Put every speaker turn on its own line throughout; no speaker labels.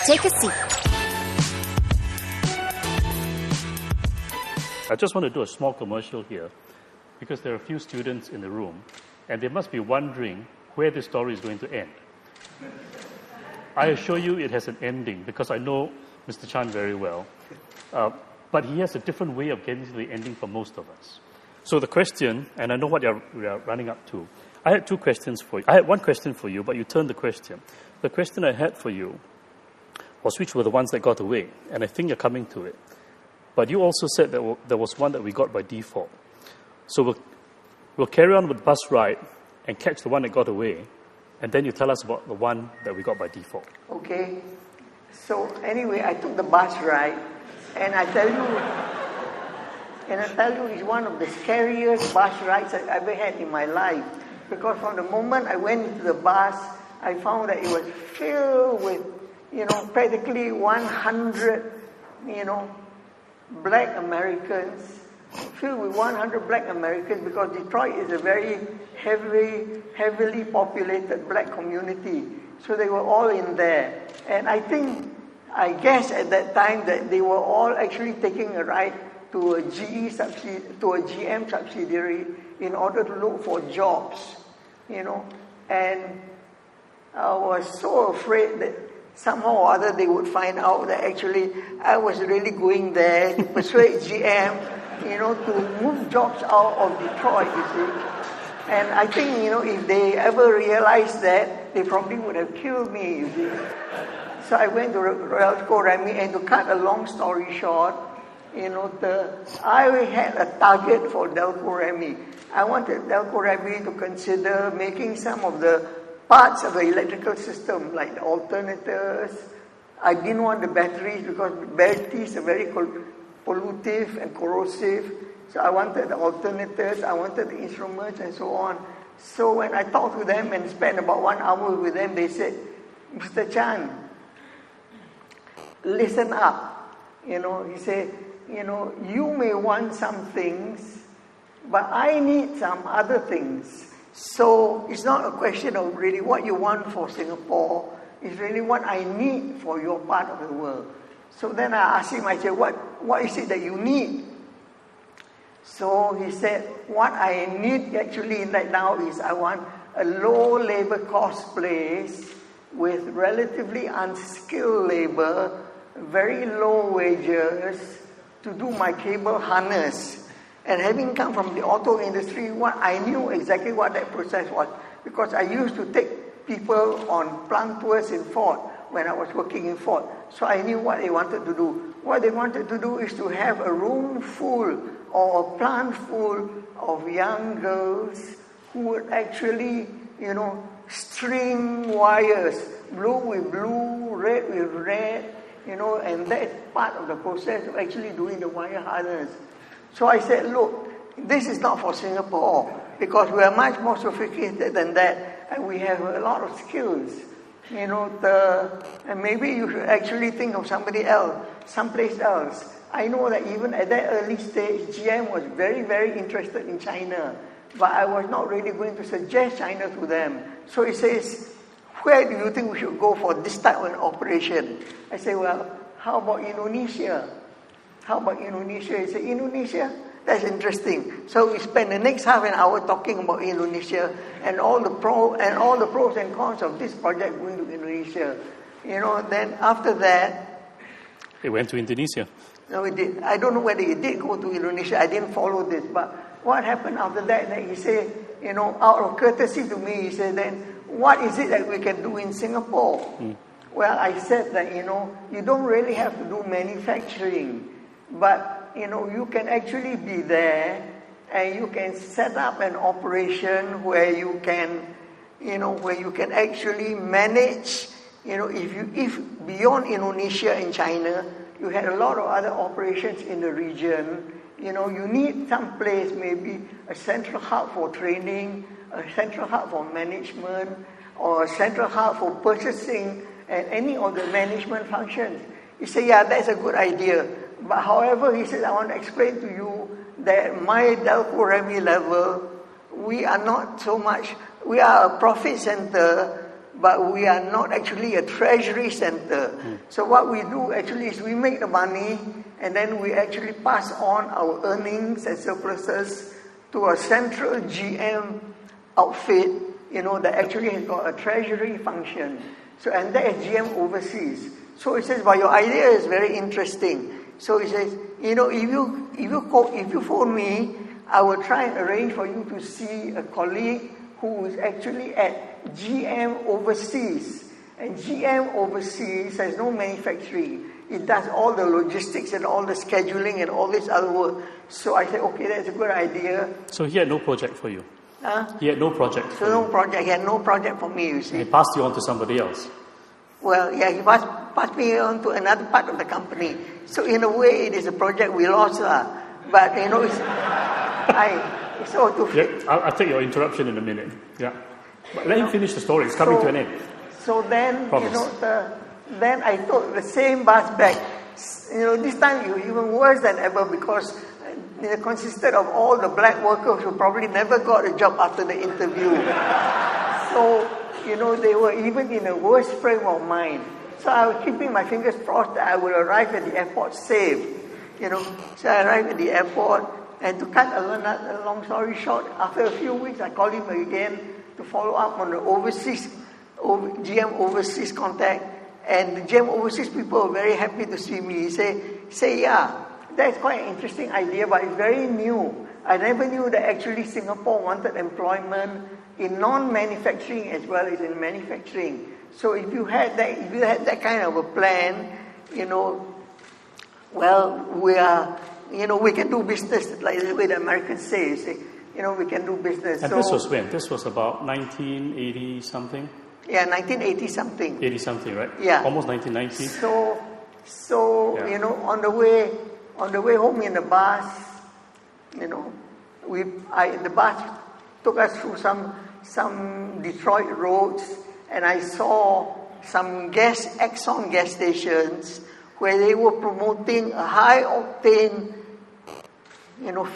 Take a seat.
I just want to do a small commercial here because there are a few students in the room and they must be wondering where this story is going to end. I assure you it has an ending because I know Mr. Chan very well. But he has a different way of getting to the ending for most of us. So the question, and I know what we are running up to. I had two questions for you. I had one question for you, but you turned the question. The question I had for you was which were the ones that got away, and I think you're coming to it. But you also said that there was one that we got by default. So we'll carry on with the bus ride and catch the one that got away, and then you tell us about the one that we got by default.
Okay. So anyway, I took the bus ride, and I tell you, it's one of the scariest bus rides I've ever had in my life. Because from the moment I went into the bus, I found that it was filled with, practically 100, black Americans, filled with 100 black Americans, because Detroit is a very heavily populated black community. So they were all in there. And I guess at that time that they were all actually taking a ride to a GM subsidiary in order to look for jobs, And I was so afraid that somehow or other they would find out that actually I was really going there to persuade GM, to move jobs out of Detroit, you see. And I think, if they ever realized that, they probably would have killed me, you see. So I went to Delco Remy, and to cut a long story short, I had a target for Delco Remy. I wanted Delco Remy to consider making some of the parts of the electrical system, like the alternators. I didn't want the batteries because batteries are very pollutive and corrosive. So I wanted the alternators, I wanted the instruments, and so on. So when I talked to them and spent about 1 hour with them, they said, Mr. Chan, listen up. He said, you may want some things, but I need some other things. So it's not a question of really what you want for Singapore. It's really what I need for your part of the world. So then I asked him, I said, what is it that you need? So he said, what I need actually right now is I want a low labor cost place with relatively unskilled labor, very low wages, to do my cable harness. And having come from the auto industry, I knew exactly what that process was, because I used to take people on plant tours in Ford when I was working in Ford. So I knew what they wanted to do. What they wanted to do is to have a room full or a plant full of young girls who would actually, string wires, blue with blue, red with red, and that's part of the process of actually doing the wire harness. So I said, look, this is not for Singapore, because we are much more sophisticated than that, and we have a lot of skills. And maybe you should actually think of somebody else, someplace else. I know that even at that early stage, GM was very, very interested in China, but I was not really going to suggest China to them. So he says, where do you think we should go for this type of operation? I say, well, how about Indonesia? How about Indonesia? He said, Indonesia? That's interesting. So we spent the next half an hour talking about Indonesia and all the pros and cons of this project going to Indonesia. Then after that,
they went to Indonesia.
No, he did. I don't know whether he did go to Indonesia. I didn't follow this. But what happened after that he said, out of courtesy to me, he said, then what is it that we can do in Singapore? Well, I said that, you don't really have to do manufacturing. But, you can actually be there and you can set up an operation where you can actually manage, if beyond Indonesia and China, you had a lot of other operations in the region. You need some place, maybe a central hub for training, a central hub for management, or a central hub for purchasing and any of the management functions. He said, yeah, that's a good idea. But however, he said, I want to explain to you that my Delco Remy level, we are not so much, we are a profit center, but we are not actually a treasury center. So what we do actually is we make the money, and then we actually pass on our earnings and surpluses to a central GM outfit, that actually has got a treasury function. So, and that is GM Overseas. So he says, but your idea is very interesting. So he says, if you phone me, I will try and arrange for you to see a colleague who is actually at GM Overseas. And GM Overseas has no manufacturing. It does all the logistics and all the scheduling and all this other work. So I said, okay, that's a good idea.
So he had no project for you? He had no project for you?
No project. He had no project for me, you see.
And he passed you on to somebody else?
Well, yeah, he passed me on to another part of the company. So in a way, it is a project we lost. But, it's all too...
Yeah, I'll take your interruption in a minute. Yeah. But let him finish the story. It's coming to an end.
So then, then I took the same bus back. This time it was even worse than ever because it consisted of all the black workers who probably never got a job after the interview. So, they were even in a worse frame of mind. So I was keeping my fingers crossed that I would arrive at the airport safe. So I arrived at the airport, and to cut a long story short, after a few weeks I called him again to follow up on the GM Overseas contact, and the GM Overseas people were very happy to see me. He say, yeah, that's quite an interesting idea, but it's very new. I never knew that actually Singapore wanted employment in non-manufacturing as well as in manufacturing. So if you had that kind of a plan, well, we can do business like the way the Americans say, we can do business.
And this was when? This was about 1980 something?
Yeah, 1980 something.
80 something, right?
Yeah.
Almost 1990.
So yeah. On the way home in the bus, the bus took us through some Detroit roads, and I saw some Exxon gas stations where they were promoting a high octane,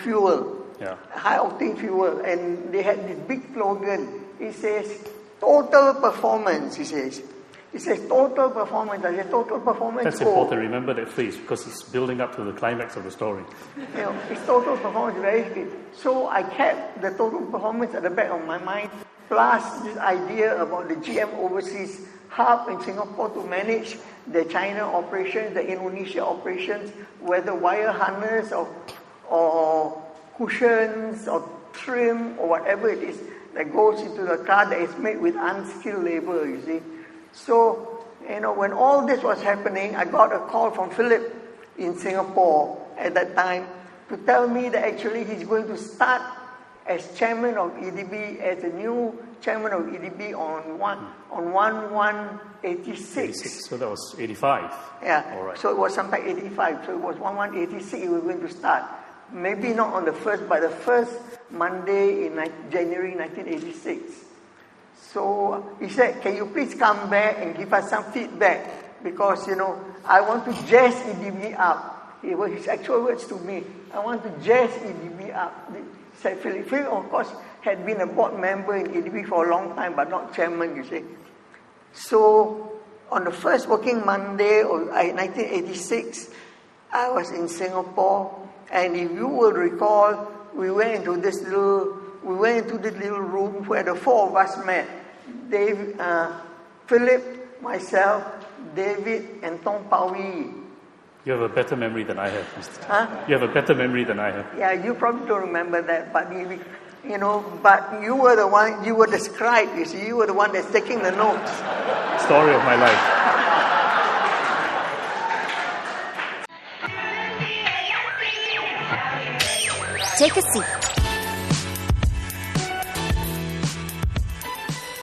fuel.
Yeah.
High octane fuel, and they had this big slogan. It says, total performance, he says. It says total performance. I said, total performance.
That's important. Remember that phrase because it's building up to the climax of the story.
It's total performance, very good. So I kept the total performance at the back of my mind, plus this idea about the GM Overseas hub in Singapore to manage the China operations, the Indonesia operations, whether wire harness or cushions or trim or whatever it is that goes into the car that is made with unskilled labor, you see. So, when all this was happening, I got a call from Philip in Singapore at that time to tell me that actually he's going to start as chairman of EDB, as a new chairman of EDB on 1/1/86.
So that was 85.
Yeah.
All right.
So it was sometime 85. So it was 1/1/86 he was going to start. Maybe not on the first, but the first Monday in January 1986. So he said, can you please come back and give us some feedback? Because, I want to jazz EDB up. It was his actual words to me. I want to jazz EDB up. Said Philip. Philip, of course, had been a board member in EDB for a long time, but not chairman, you see. So on the first working Monday of 1986, I was in Singapore. And if you will recall, we went into this little room where the four of us met. Philip, myself, David, and Tong Pawi.
You have a better memory than I have, Mr.
Huh?
You have a better memory than I have.
Yeah, you probably don't remember that, but but you were the one, you were the scribe, you see, you were the one that's taking the notes.
Story of my life.
Take a seat.